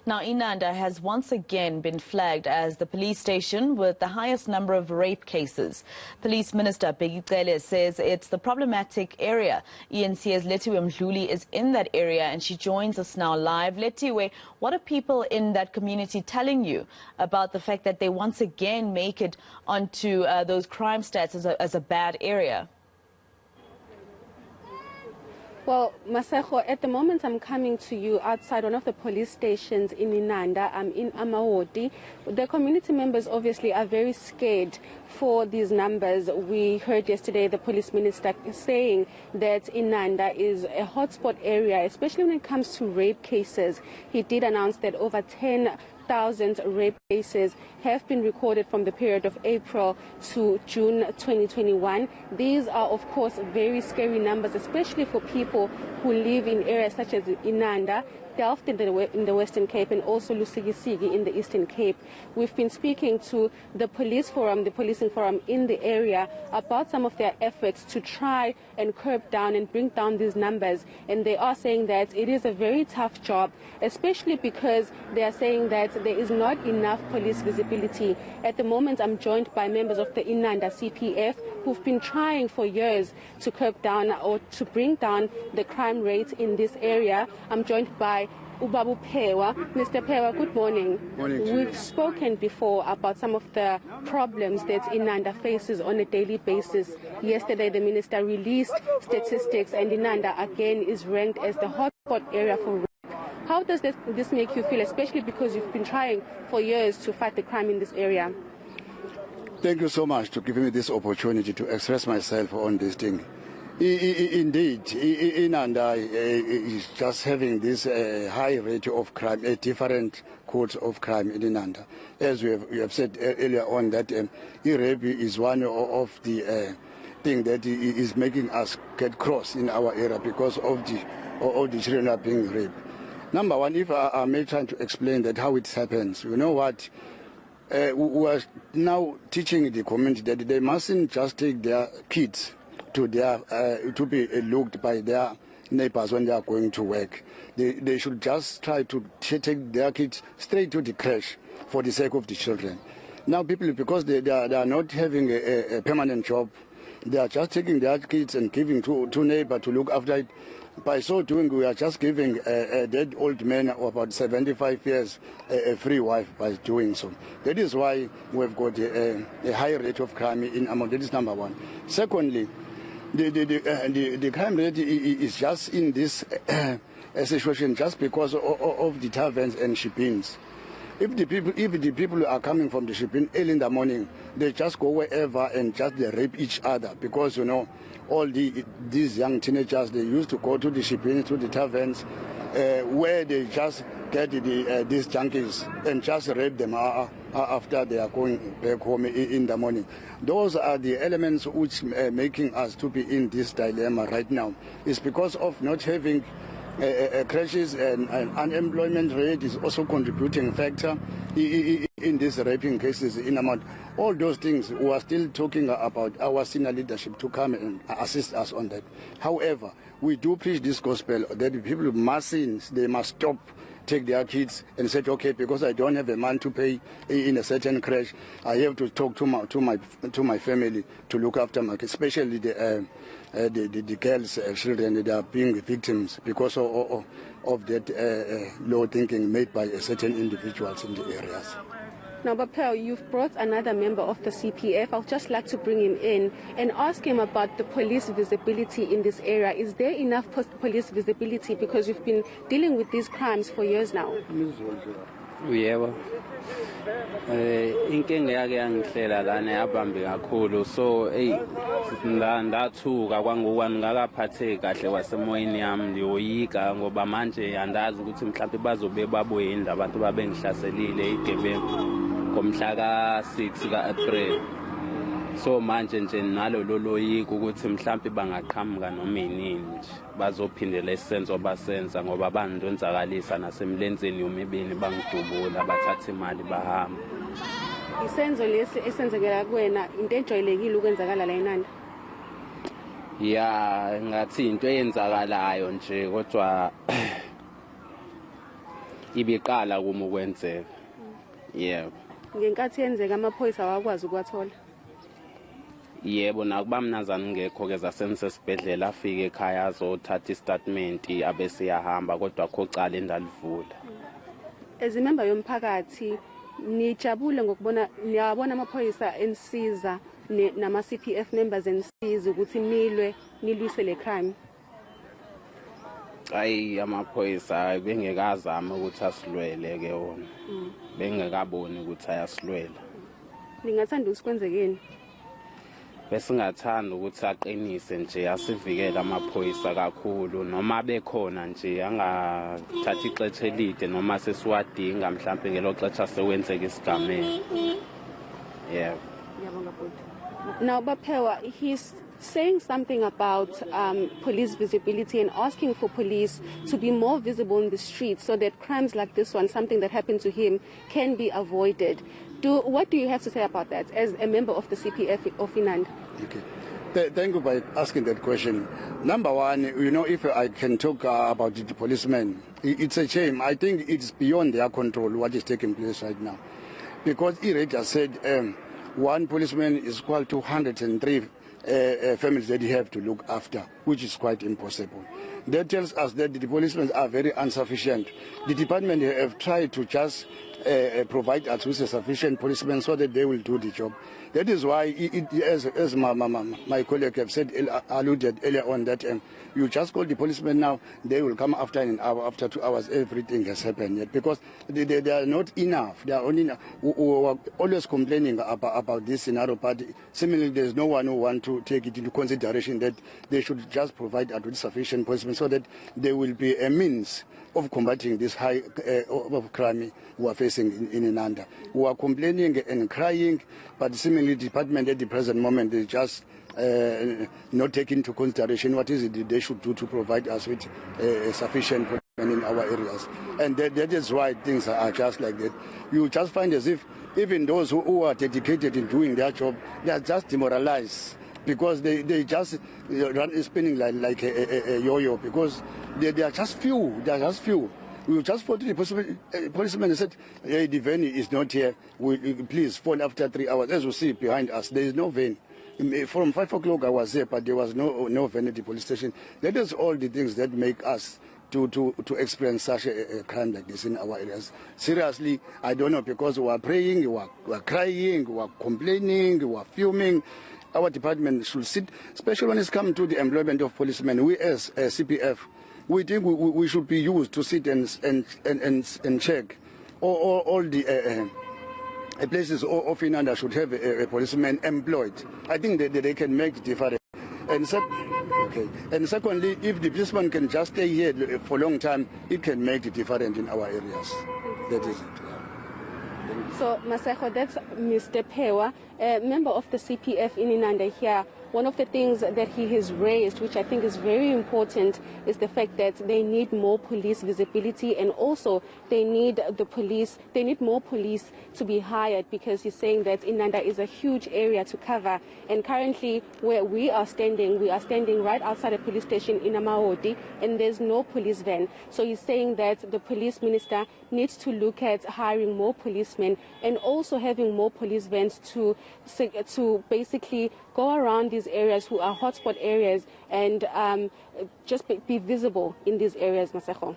Now, Inanda has once again been flagged as the police station with the highest number of rape cases. Police Minister Bheki Cele says it's the problematic area. eNCA's Lethiwe Mdluli is in that area and she joins us now live. Lethiwe, what are people in that community telling you about the fact that they once again make it onto those crime stats as a bad area? Well, Maseko, at the moment I'm coming to you outside one of the police stations in Inanda. I'm in Amawoti. The community members obviously are very scared for these numbers. We heard yesterday the police minister saying that Inanda is a hotspot area, especially when it comes to rape cases. He did announce that over 10,000 rape cases have been recorded from the period of April to June 2021. These are, of course, very scary numbers, especially for people who live in areas such as Inanda, Delft in the Western Cape, and also Lusikisiki in the Eastern Cape. We've been speaking to the police forum, the policing forum in the area about some of their efforts to try and curb down and bring down these numbers. And they are saying that it is a very tough job, especially because they are saying that there is not enough police visibility. At the moment, I'm joined by members of the Inanda CPF who've been trying for years to curb down or to bring down the crime rate in this area. I'm joined by Ubabu Pewa. Mr. Pewa, good morning. Morning. We've spoken before about some of the problems that Inanda faces on a daily basis. Yesterday, the minister released statistics, and Inanda again is ranked as the hotspot area for rape. How does this make you feel, especially because you've been trying for years to fight the crime in this area? Thank you so much for giving me this opportunity to express myself on this thing. Indeed, Inanda is just having this high rate of crime, different codes of crime in Inanda. As we have said earlier on, that rape is one of the things that is making us get cross in our area because of the children are being raped. Number one, if I may try to explain that how it happens, you know what? We are now teaching the community that they mustn't just take their kids to be looked by their neighbors when they are going to work. They should just try to take their kids straight to the crash for the sake of the children. Now people, because they are not having a permanent job, they are just taking their kids and giving to neighbor to look after it. By so doing, we are just giving a dead old man of about 75 years a free wife by doing so. That is why we've got a high rate of crime in Amman. That is number one. Secondly, the crime rate is just in this situation just because of the taverns and shippings. If the people are coming from the shipping early in the morning, they just go wherever and just they rape each other because, you know, all these young teenagers, they used to go to the shipping, to the taverns, where they just get these junkies and just rape them after they are going back home in the morning. Those are the elements which making us to be in this dilemma right now. It's because of not having crashes, and unemployment rate is also contributing factor in these raping cases in Amman. All those things, we are still talking about our senior leadership to come and assist us on that. However, we do preach this gospel that people mustn't, they must stop, take their kids and say, okay, because I don't have a man to pay in a certain crash, I have to talk to my family to look after my kids, especially the girls, children that are being victims because of that low thinking made by certain individuals in the areas. Now, but Pearl, you've brought another member of the CPF. I'd just like to bring him in and ask him about the police visibility in this area. Is there enough police visibility? Because you've been dealing with these crimes for years now. Yebo. Inkinga yake yangihlela lana yabambe kakhulu, so ndathuka kwangokwani ngakaphatheki kahle kwasemoyeni yami, ndiyoyika ngoba manje andazi ukuthi mhlawumbe bazobe babuye indaba abantu babengihlaselile igebengu ngomhla ka-6 ka-April. So manje nje nalo loloyika ukuthi mhlawumbe bangaqhamuka noma inini nje bazophindela isenzo basenza ngoba bandonzakalisa nasemlenzeni yomibili bangidubula bathatha imali bahamba. Isenzo lesi esenzekela kuwena into ejwayelekile ukwenzakala la eNanda? Ya ngathi into eyenzakalayo nje, kodwa ibiqala kuma ukwenzeka. Yebo. Ngenkathi yenzeka amaphoyisa awakwazi ukwathola. Yebo nakuba mnazana ngekho ke zasenisesibhedlela afike ekhaya azothatha istatement abese yahamba kodwa khocala endalivula. Ezimemba yomphakathi nijabule ngokubona niyabona amaphoyisa ensiza nama CPF members ensiza ukuthi nilwise le crime. Ayi amaphoyisa bengekazama ukuthi asilwele ke wona. Bengekaboni ukuthi ayasilwela. Ningathanda usikwenzekeni? Besingathanda ukuthi aqinise nje asivikele amaphoyisa kakhulu noma bekhona nje angathathi ixesha elide noma sesiwadinga mhlawumbe ngelo xesha sewenzeka isigameko. Yeah. Now Baphewa, he's saying something about police visibility and asking for police to be more visible in the streets so that crimes like this one, something that happened to him, can be avoided. What do you have to say about that as a member of the CPF of Inanda? Okay. Thank you by asking that question. Number one, if I can talk about the policemen, it's a shame. I think it's beyond their control what is taking place right now. Because Ireta said one policeman is equal to 103 families that you have to look after, which is quite impossible. That tells us that the policemen are very insufficient. The department have tried to just provide us with a sufficient policemen so that they will do the job. That is why, as my colleague have said, alluded earlier on, that you just call the policemen now, they will come after an hour, after 2 hours, everything has happened yet. Because they are not enough. They are only who are always complaining about this scenario, but similarly, there's no one who wants to take it into consideration that they should just provide us with sufficient policemen so that there will be a means of combating this high of crime we are facing in Inanda. We are complaining and crying, but similarly, the department at the present moment is just not taking into consideration what is it they should do to provide us with sufficient protection in our areas. And that is why things are just like that. You just find as if even those who are dedicated in doing their job, they are just demoralized. Because they just run spinning like a yo-yo, because they are just few. They are just few. We just phoned the policeman and said, hey, the van is not here. Please phone after 3 hours. As you see behind us, there is no van. From 5 o'clock I was there, but there was no van at the police station. That is all the things that make us to experience such a crime like this in our areas. Seriously, I don't know, because we are praying, we are crying, we are complaining, we are fuming. Our department should sit, especially when it's come to the employment of policemen. We as CPF, we think we should be used to sit and check all the places of Inanda should have a policeman employed. I think that they can make the difference. And secondly, if the policeman can just stay here for a long time, it can make the difference in our areas. That is it. So, Maseko, that's Mr. Pewa, a member of the CPF in Inanda here. One of the things that he has raised, which I think is very important, is the fact that they need more police visibility, and also they need more police to be hired, because he's saying that Inanda is a huge area to cover. And currently, where we are standing right outside a police station in Amaodi, and there's no police van. So he's saying that the police minister needs to look at hiring more policemen and also having more police vans to basically go around these areas who are hotspot areas and just be visible in these areas, Maseko.